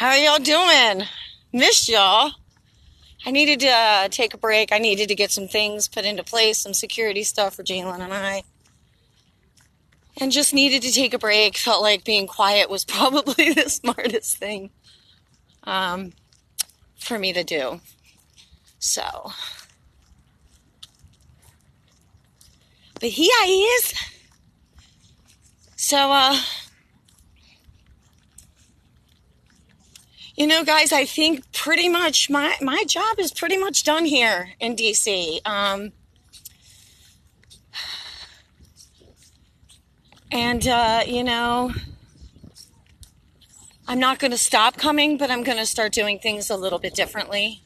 How are y'all doing? Missed y'all. I needed to take a break. I needed to get some things put into place, some security stuff for Jalen and I. And just needed to take a break. Felt like being quiet was probably the smartest thing for me to do. So. But here I is. So, you know, guys, I think pretty much my job is pretty much done here in DC. You know, I'm not going to stop coming, but I'm going to start doing things a little bit differently.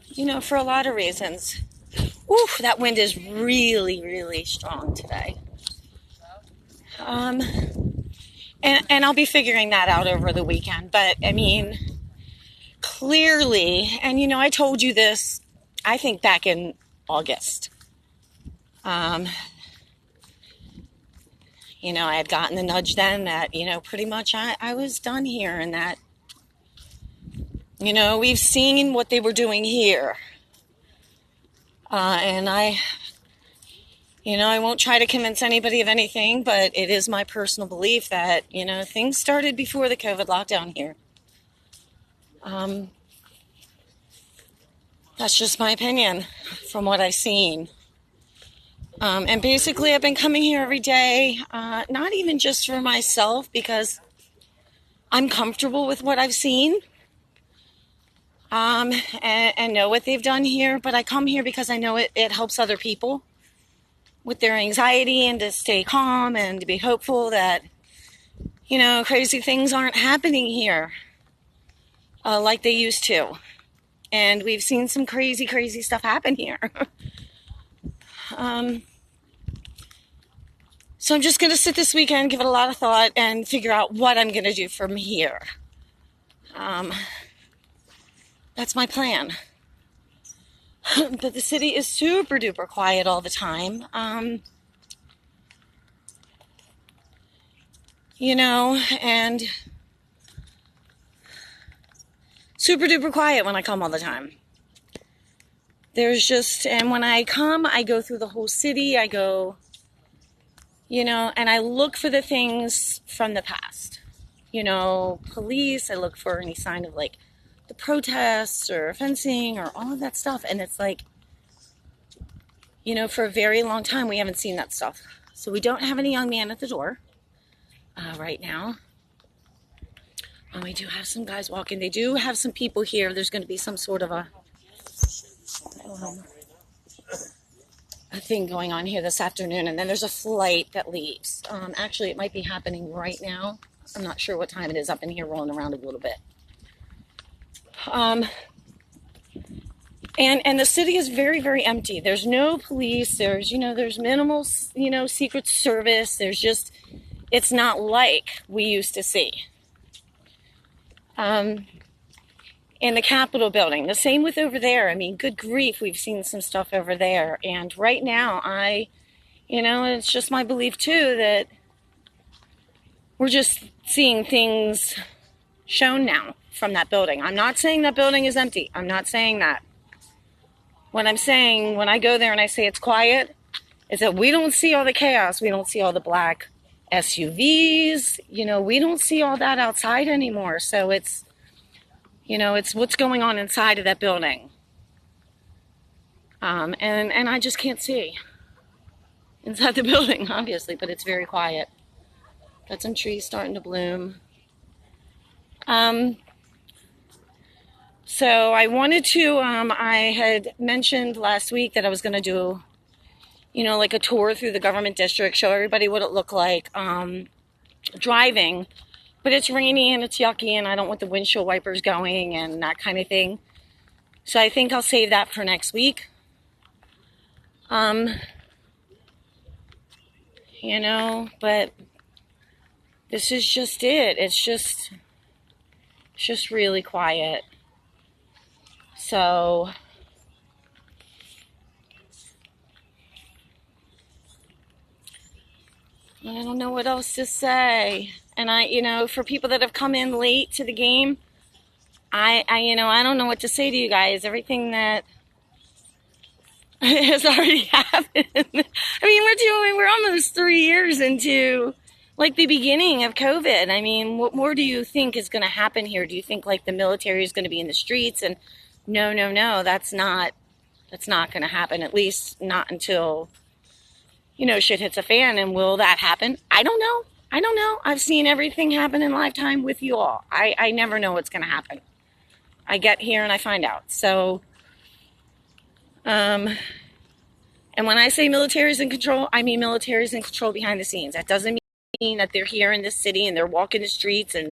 You know, for a lot of reasons. Ooh, that wind is really, really strong today. And I'll be figuring that out over the weekend. But, I mean, clearly, and, you know, I told you this, I think back in August. You know, I had gotten the nudge then that, you know, pretty much I was done here and that, you know, we've seen what they were doing here. And you know, I won't try to convince anybody of anything, but it is my personal belief that, you know, things started before the COVID lockdown here. That's just my opinion from what I've seen. And basically I've been coming here every day, not even just for myself, because I'm comfortable with what I've seen, and know what they've done here, but I come here because I know it helps other people with their anxiety and to stay calm and to be hopeful that, you know, crazy things aren't happening here like they used to. And we've seen some crazy, crazy stuff happen here. So I'm just going to sit this weekend, give it a lot of thought, and figure out what I'm going to do from here. That's my plan. But the city is super duper quiet all the time. You know, and super duper quiet when I come all the time. There's just, and when I come, I go through the whole city. I go, you know, and I look for the things from the past. You know, police, I look for any sign of like the protests or fencing or all of that stuff. And it's like, you know, for a very long time, we haven't seen that stuff. So we don't have any young man at the door right now. And we do have some guys walking. They do have some people here. There's going to be some sort of a thing going on here this afternoon. And then there's a flight that leaves. Actually, it might be happening right now. I'm not sure what time it is up in here, rolling around a little bit. And the city is very, very empty. There's no police. There's, you know, there's minimal, you know, Secret Service. There's just, it's not like we used to see. In the Capitol building, the same with over there. I mean, good grief, we've seen some stuff over there. And right now, you know, it's just my belief too that we're just seeing things shown now from that building. I'm not saying that building is empty. I'm not saying that. What I'm saying, when I go there and I say it's quiet, is that we don't see all the chaos. We don't see all the black SUVs. You know, we don't see all that outside anymore. So it's, you know, it's what's going on inside of that building. And I just can't see inside the building, obviously, but it's very quiet. Got some trees starting to bloom. So I wanted to, I had mentioned last week that I was going to do, you know, like a tour through the government district, show everybody what it looked like driving. But it's rainy and it's yucky and I don't want the windshield wipers going and that kind of thing. So I think I'll save that for next week. You know, but this is just it. It's just really quiet. So I don't know what else to say. And for people that have come in late to the game, I don't know what to say to you guys. Everything that has already happened. I mean, we're almost 3 years into like the beginning of COVID. I mean, what more do you think is going to happen here? Do you think like the military is going to be in the streets? And no, that's not going to happen. At least not until, shit hits a fan. And will that happen? I don't know. I've seen everything happen in lifetime with you all. I never know what's going to happen. I get here and I find out. So, and when I say military's in control, I mean military's in control behind the scenes. That doesn't mean that they're here in this city and they're walking the streets and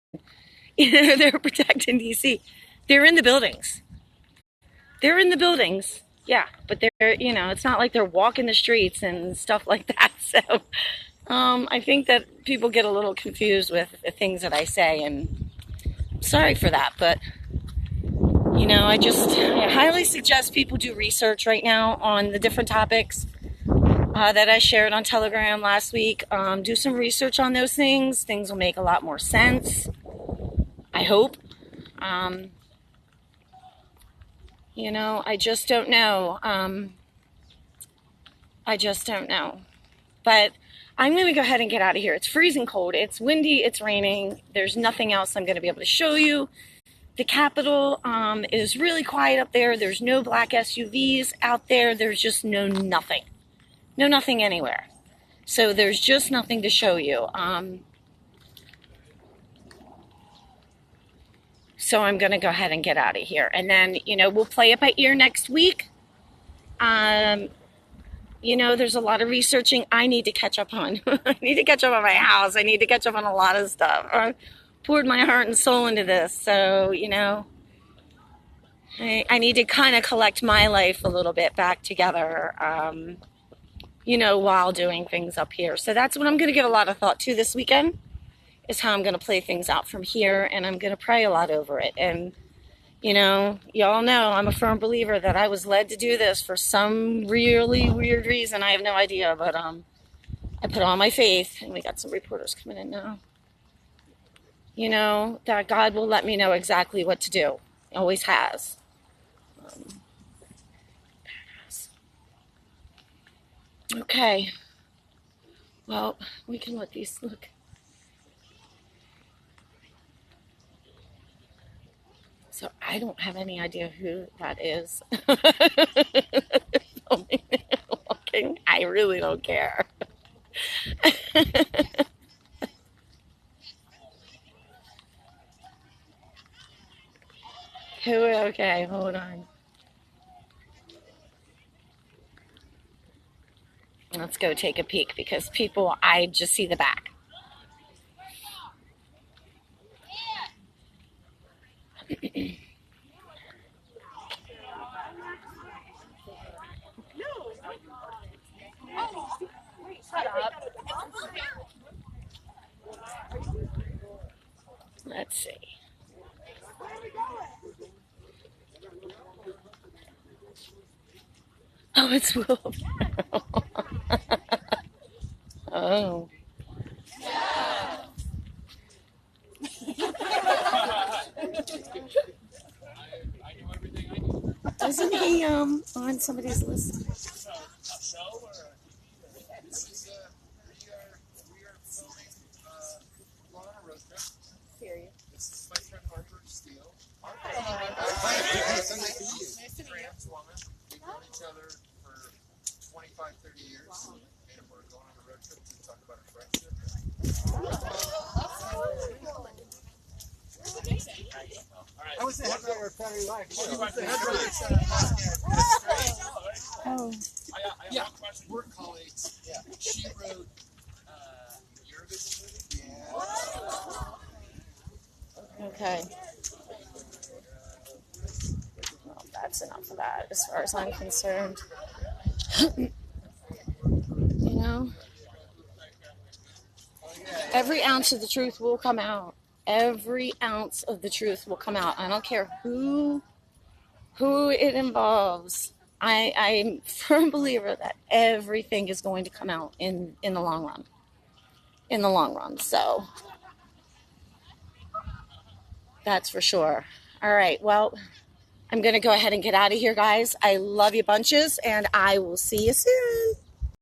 they're protecting DC. They're in the buildings. Yeah, but they're it's not like they're walking the streets and stuff like that. So I think that people get a little confused with the things that I say, and I'm sorry for that, but I highly suggest people do research right now on the different topics that I shared on Telegram last week. Do some research on those things. Things will make a lot more sense, I hope. I just don't know. But I'm going to go ahead and get out of here. It's freezing cold. It's windy. It's raining. There's nothing else I'm going to be able to show you. The Capitol is really quiet up there. There's no black SUVs out there. There's just nothing. No nothing anywhere. So there's just nothing to show you. So I'm going to go ahead and get out of here. And then, we'll play it by ear next week. There's a lot of researching I need to catch up on. I need to catch up on my house. I need to catch up on a lot of stuff. I poured my heart and soul into this. So, I need to kind of collect my life a little bit back together, while doing things up here. So that's what I'm going to give a lot of thought to this weekend, is how I'm going to play things out from here. And I'm going to pray a lot over it. And, y'all know I'm a firm believer that I was led to do this for some really weird reason. I have no idea, but I put on my faith, and we got some reporters coming in now. That God will let me know exactly what to do. He always has. Okay. Well, we can let these look. So I don't have any idea who that is. I really don't care. Okay, hold on. Let's go take a peek, because I just see the back. Let's see. Oh, it's Will Ferrell. Oh. Isn't he on somebody's list? Trans woman. We've known each other for 25, 30 years, and we're going on a road trip to talk about our friendship. I was the head writer of Family Life. Oh. Yeah, we're colleagues. Yeah. She wrote Eurovision movie. Yeah. Okay. Well, that's enough of that, as far as I'm concerned. Every ounce of the truth will come out. Every ounce of the truth will come out. I don't care who it involves. I'm a firm believer that everything is going to come out in the long run. So, That's for sure. All right, well, I'm going to go ahead and get out of here, guys. I love you bunches, and I will see you soon.